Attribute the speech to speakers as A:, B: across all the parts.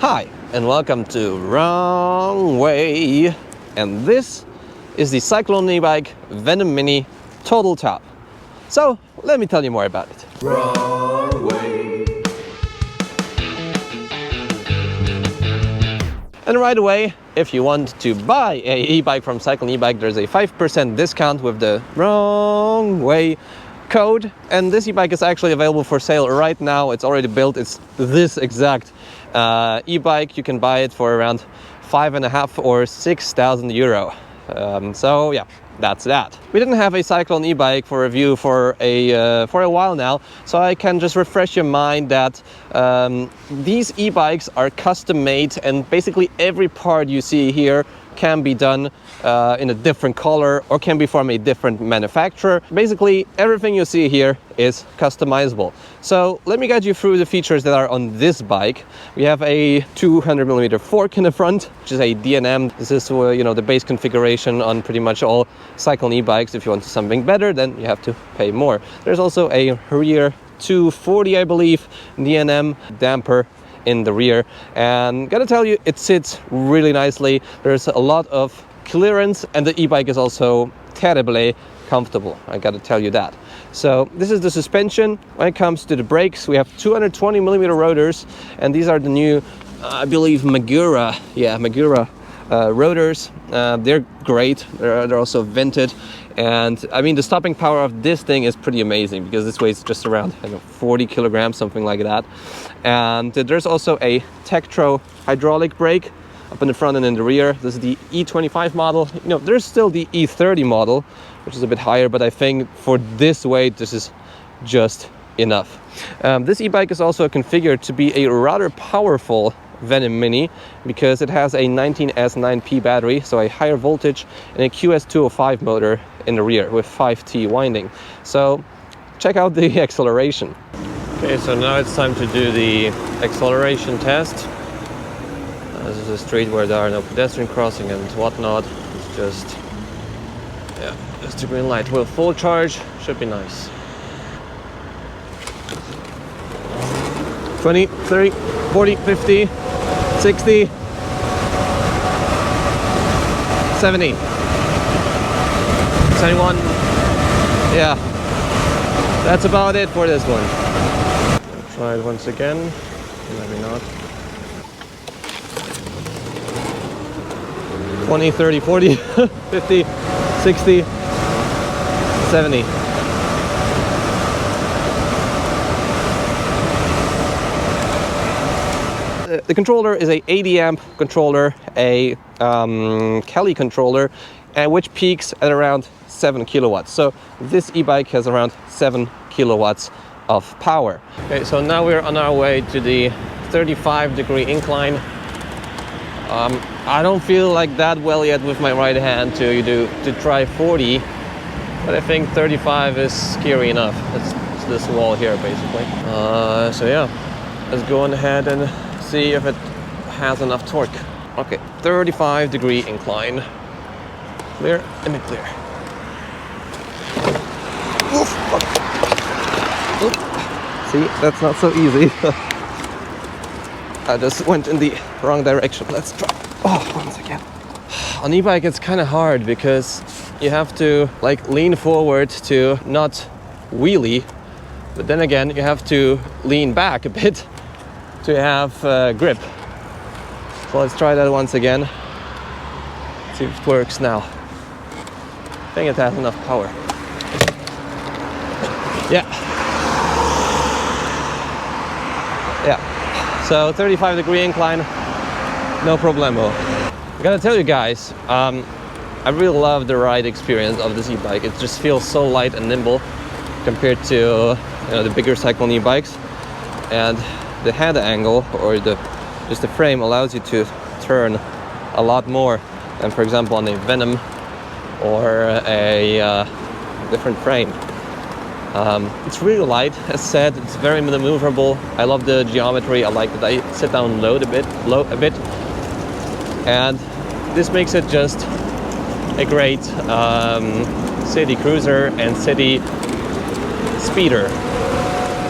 A: Hi, and welcome to Wrong Way. And this is the Cyclone e-bike Venom Mini Total Top. So, let me tell you more about it.
B: Wrong way.
A: And right away, if you want to buy a e-bike from Cyclone e-bike, there's a 5% discount with the Wrong Way code. And this e-bike is actually available for sale right now. It's already built. It's this exact e-bike. You can buy it for around 5.5 or 6,000 euro. So yeah, that's that. We didn't have a Cyclone e-bike for review for a while now, so I can just refresh your mind that these e-bikes are custom made, and basically every part you see here can be done in a different color or can be from a different manufacturer. Basically everything you see here is customizable. So let me guide you through the features that are on this bike. We have a 200mm fork in the front, which is a DNM. This is the base configuration on pretty much all Cyclone e-bikes. If you want something better, then you have to pay more. There's also a rear 240, I believe, DNM damper in the rear, and gotta tell you, it sits really nicely. There's a lot of clearance, and the e-bike is also terribly comfortable, I gotta tell you that. So this is the suspension. When it comes to the brakes, we have 220mm rotors, and these are the new I believe Magura rotors. They're great. They're also vented, and I mean the stopping power of this thing is pretty amazing because this weighs just around 40 kilograms, something like that. And there's also a Tektro hydraulic brake up in the front and in the rear. This is the E25 model. There's still the E30 model, which is a bit higher, but I think for this weight this is just enough. This e-bike is also configured to be a rather powerful Venom Mini because it has a 19S9P battery, so a higher voltage, and a QS205 motor in the rear with 5T winding. So check out the acceleration. Okay, so now it's time to do the acceleration test. This is a street where there are no pedestrian crossing and whatnot. It's just a green light. With full charge, should be nice. 20, 30, 40, 50, 60, 70, 71. Yeah, that's about it for this one. I'll try it once again, maybe not. 20, 30, 40, 50, 60, 70. The controller is a 80 amp controller, a Kelly controller, and which peaks at around 7 kilowatts. So this e-bike has around 7 kilowatts of power. Okay, so now we're on our way to the 35-degree incline. I don't feel like that well yet with my right hand to try 40, but I think 35 is scary enough. It's this wall here basically. So yeah, let's go on ahead and see if it has enough torque. Okay, 35-degree incline. Clear, and clear. Oof. Oof. See, that's not so easy. I just went in the wrong direction. Let's try. Once again. On e-bike it's kind of hard because you have to lean forward to not wheelie, but then again you have to lean back a bit to have grip. So let's try that once again. See if it works now. I think it has enough power. Yeah. So 35-degree incline, no problemo. I gotta tell you guys, I really love the ride experience of this e-bike. It just feels so light and nimble compared to the bigger Cyclone e-bikes, and the head angle or just the frame allows you to turn a lot more than, for example, on a Venom or a different frame. It's really light, as said. It's very maneuverable. I love the geometry. I like that I sit down low a bit, and this makes it just a great city cruiser and city speeder.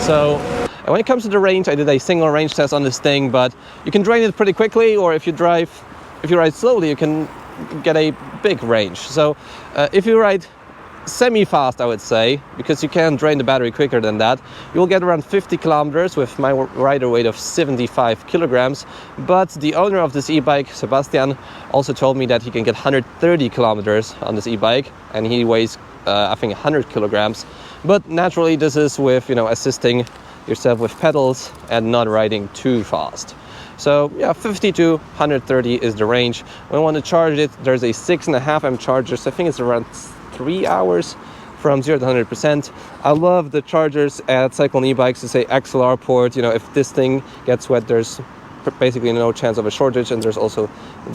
A: So And when it comes to the range, I did a single range test on this thing, but you can drain it pretty quickly, or if you ride slowly, you can get a big range. So if you ride semi-fast, I would say, because you can drain the battery quicker than that, you'll get around 50 kilometers with my rider weight of 75 kilograms. But the owner of this e-bike, Sebastian, also told me that he can get 130 kilometers on this e-bike, and he weighs I think 100 kilograms. But naturally, this is with, you know, assisting yourself with pedals and not riding too fast. So yeah, 50 to 130 is the range. When I want to charge it, there's a 6.5 amp charger, so I think it's around 3 hours from 0 to 100%. I love the chargers at Cycle and e-bikes to say XLR port. You know, if this thing gets wet, there's basically no chance of a shortage, and there's also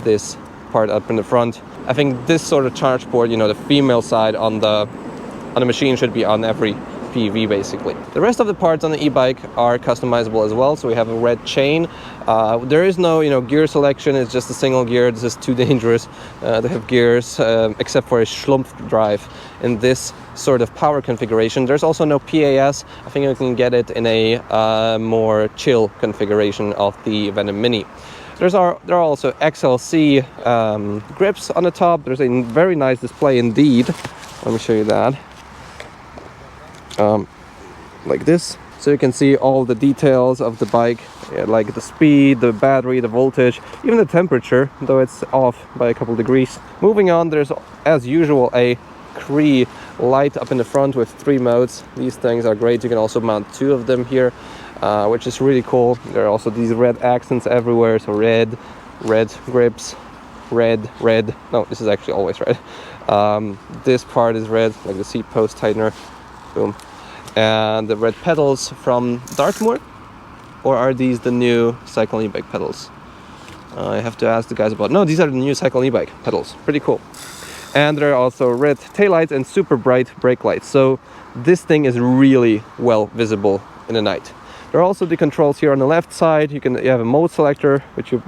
A: this part up in the front. I think this sort of charge port, you know, the female side on the machine should be on every PV basically. The rest of the parts on the e-bike are customizable as well. So we have a red chain. There is no, you know, gear selection. It's just a single gear. This is too dangerous to have gears, except for a Schlumpf drive in this sort of power configuration. There's also no PAS. I think you can get it in a more chill configuration of the Venom Mini. There are also XLC grips on the top. There's a very nice display indeed. Let me show you that. Like this, so you can see all the details of the bike, like the speed, the battery, the voltage, even the temperature, though it's off by a couple degrees. Moving on, there's as usual a Cree light up in the front with 3 modes. These things are great. You can also mount 2 of them here, which is really cool. There are also these red accents everywhere, so red grips, red. No, this is actually always red. This part is red, like the seat post tightener. Boom. And the red pedals from Dartmoor, or are these the new Cycle and e-bike pedals? I have to ask the guys about. No, these are the new Cycle and e-bike pedals. Pretty cool. And there are also red taillights and super bright brake lights. So this thing is really well visible in the night. There are also the controls here on the left side. You have a mode selector, which you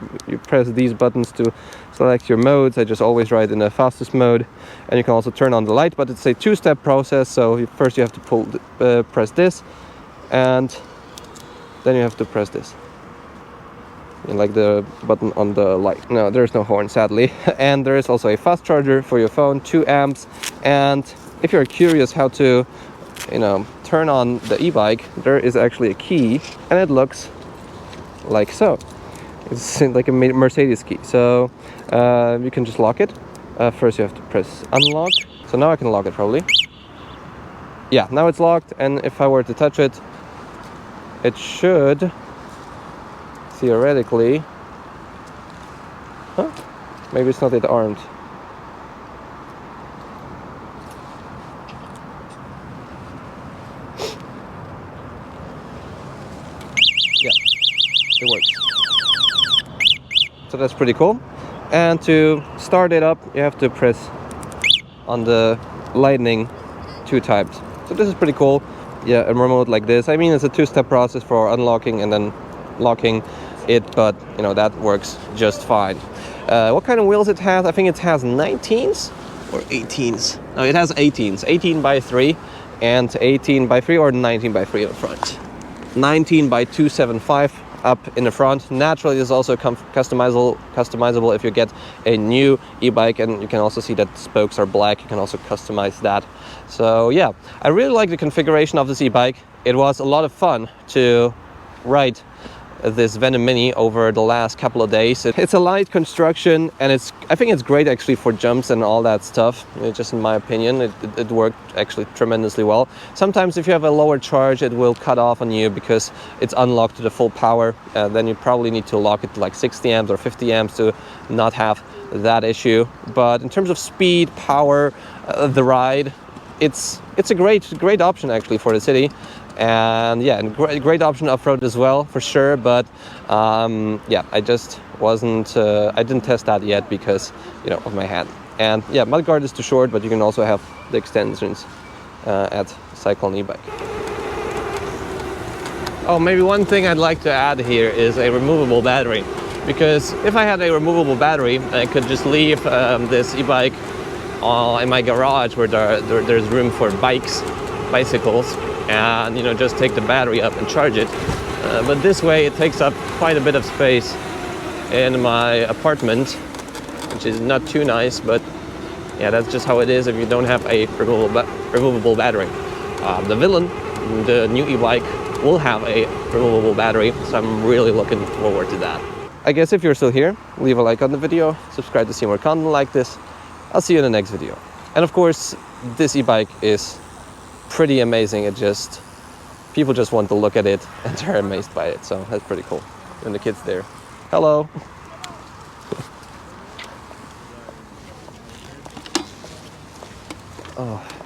A: press these buttons to select your modes. I just always ride in the fastest mode. And you can also turn on the light, but it's a 2-step process. So first you have to press this, and then you have to press this. And like the button on the light. No, there's no horn, sadly. And there is also a fast charger for your phone, 2 amps. And if you're curious how to, you know, turn on the e-bike, there is actually a key, and it looks like so. It's like a Mercedes key. So you can just lock it. First you have to press unlock. So now I can lock it probably. Yeah, now it's locked, and if I were to touch it, it should theoretically, maybe it's not yet armed. Yeah, it works. So that's pretty cool. And to start it up, you have to press on the lightning 2 times. So this is pretty cool. Yeah, a remote like this. I mean, it's a 2-step process for unlocking and then locking it, but you know, that works just fine. What kind of wheels it has? I think it has 19s or 18s. No, it has 18s. 18 by 3 and 18 by 3 or 19 by 3 in the front. 19 by 275 up in the front. Naturally, this is also customizable if you get a new e-bike, and you can also see that the spokes are black. You can also customize that. So yeah, I really like the configuration of this e-bike. It was a lot of fun to ride this Venom Mini over the last couple of days. It's a light construction, and I think it's great actually for jumps and all that stuff. Just in my opinion, it worked actually tremendously well. Sometimes if you have a lower charge, it will cut off on you because it's unlocked to the full power. Then you probably need to lock it to like 60 amps or 50 amps to not have that issue. But in terms of speed, power, the ride, it's a great option actually for the city. And yeah, and great option off-road as well, for sure. But yeah, I just wasn't, I didn't test that yet because, you know, of my hand. And yeah, mudguard is too short, but you can also have the extensions at Cycle and e-bike. Oh, maybe one thing I'd like to add here is a removable battery. Because if I had a removable battery, I could just leave this e-bike in my garage where there's room for bicycles. and just take the battery up and charge it. But this way it takes up quite a bit of space in my apartment, which is not too nice, but yeah, that's just how it is if you don't have a removable battery. The Villain, the new e-bike, will have a removable battery, so I'm really looking forward to that. I guess if you're still here, leave a like on the video, subscribe to see more content like this. I'll see you in the next video. And of course, this e-bike is pretty amazing. People just want to look at it and they're amazed by it, so that's pretty cool. And the kids there. Hello. Oh.